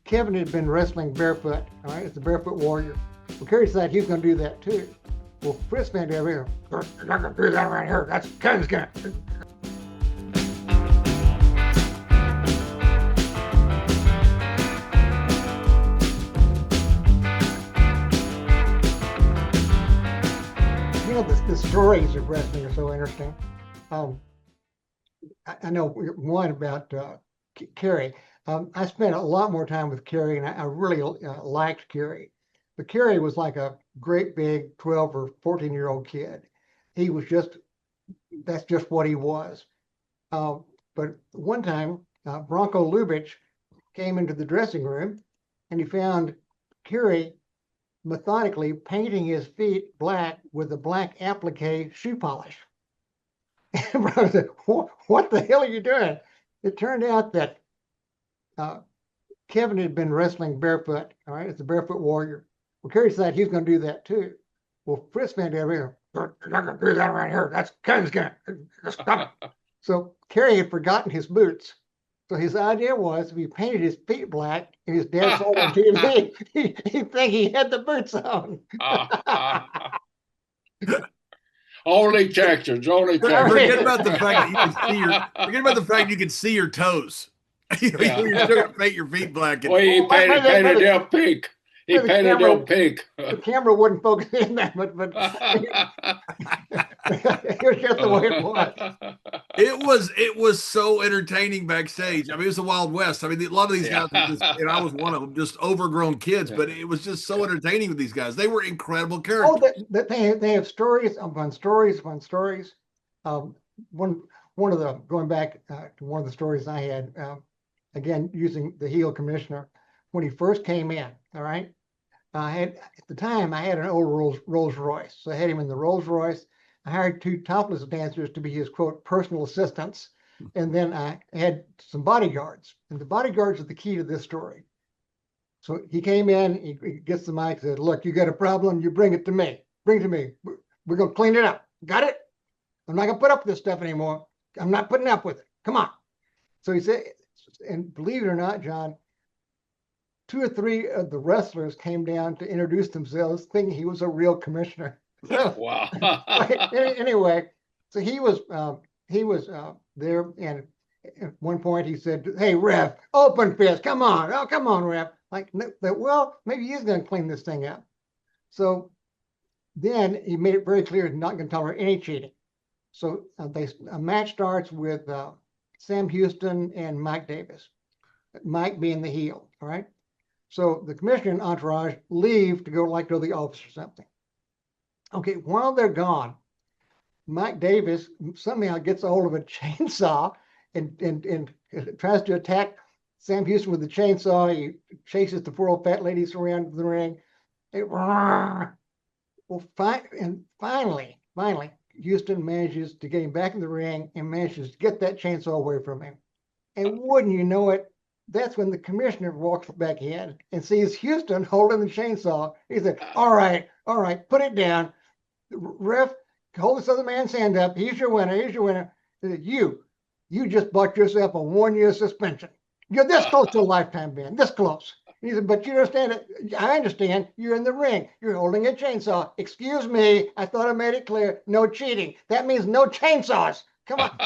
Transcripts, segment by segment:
Kevin had been wrestling barefoot, all right, as a barefoot warrior. Well, Kerry decided he was going to do that too. Well, Fritz went over here. You're not going to do that right here. That's Kevin's going to. You know, the stories of wrestling are so interesting. I know one about Kerry. I spent a lot more time with Kerry, and I really liked Kerry. But Kerry was like a great big 12 or 14-year-old kid. He was that's just what he was. But one time, Bronco Lubitsch came into the dressing room, and he found Kerry methodically painting his feet black with a black applique shoe polish. And I said, what the hell are you doing? It turned out that Kevin had been wrestling barefoot, all right, as a barefoot warrior. Well, Kerry decided he was going to do that too. Well, Fritz went over here. You're not going to do that right here. That's Kevin's going to stop it. So Kerry had forgotten his boots. So his idea was if he painted his feet black and his dad saw it on TV, he'd think he had the boots on. Only Texans, only Texans. Forget about the fact that you can see forget about the fact you can see your toes. You're still gonna paint your feet black. Well, he painted them pink. He painted them pink. The camera wouldn't focus in that much, but it was just the way it was. It was so entertaining backstage. I mean, it was the Wild West. I mean, a lot of these guys, and I was one of them, just overgrown kids. But it was just so entertaining with these guys. They were incredible characters. Oh, they have stories upon stories upon stories. One of the going back to one of the stories I had, again using the heel commissioner when he first came in. All right. At the time, I had an old Rolls Royce. So I had him in the Rolls Royce. I hired 2 topless dancers to be his, quote, personal assistants. And then I had some bodyguards. And the bodyguards are the key to this story. So he came in, he gets the mic, said, look, you got a problem, you bring it to me. Bring it to me. We're going to clean it up. Got it? I'm not going to put up with this stuff anymore. I'm not putting up with it. Come on. So he said, and believe it or not, John, 2 or 3 of the wrestlers came down to introduce themselves thinking he was a real commissioner. Wow. Anyway, so he was there, and at one point he said, hey, ref, open fist, come on. Oh, come on, ref. Like, well, maybe he's going to clean this thing up. So then he made it very clear he's not going to tolerate any cheating. So a match starts with Sam Houston and Mike Davis, Mike being the heel, all right? So the commissioner and entourage leave to go to the office or something. Okay, while they're gone, Mike Davis somehow gets a hold of a chainsaw and tries to attack Sam Houston with the chainsaw. He chases the 4 old fat ladies around the ring. Finally, Houston manages to get him back in the ring and manages to get that chainsaw away from him. And wouldn't you know it, that's when the commissioner walks back in and sees Houston holding the chainsaw. He said, all right, put it down. Ref, hold this other man's hand up. He's your winner. He said, you just bought yourself a 1-year suspension. You're this close to a lifetime ban, this close. He said, but you understand it. I understand. You're in the ring. You're holding a chainsaw. Excuse me. I thought I made it clear. No cheating. That means no chainsaws. Come on.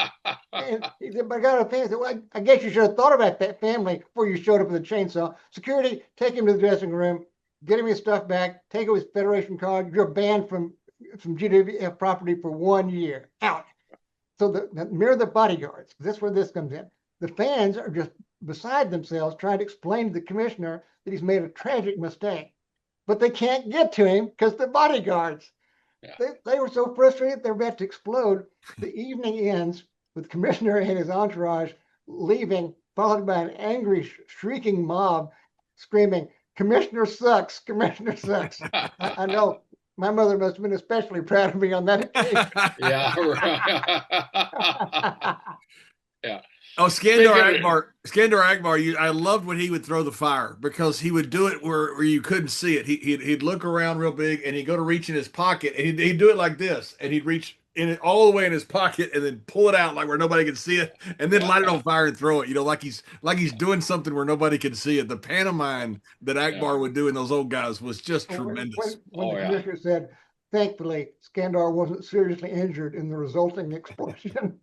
And he said, but I got a family. I said, well, I guess you should have thought about that family before you showed up with a chainsaw. Security, take him to the dressing room, get him his stuff back, take him his Federation card. You're banned from GWF property for 1 year. Out. So mirror the bodyguards. That's where this comes in. The fans are just beside themselves trying to explain to the commissioner that he's made a tragic mistake. But they can't get to him because the bodyguards. Yeah. They were so frustrated they're about to explode. The evening ends with the commissioner and his entourage leaving, followed by an angry, shrieking mob screaming, "Commissioner sucks! Commissioner sucks!" I know my mother must have been especially proud of me on that occasion. Yeah, right. Yeah. Oh, Scandar Akbar, I loved when he would throw the fire because he would do it where you couldn't see it. He'd look around real big and he'd go to reach in his pocket and he'd do it like this and he'd reach in it all the way in his pocket and then pull it out like where nobody can see it and then light it on fire and throw it, like he's doing something where nobody can see it. The pantomime that Akbar would do in those old guys was just tremendous. When the commissioner said, thankfully, Scandar wasn't seriously injured in the resulting explosion.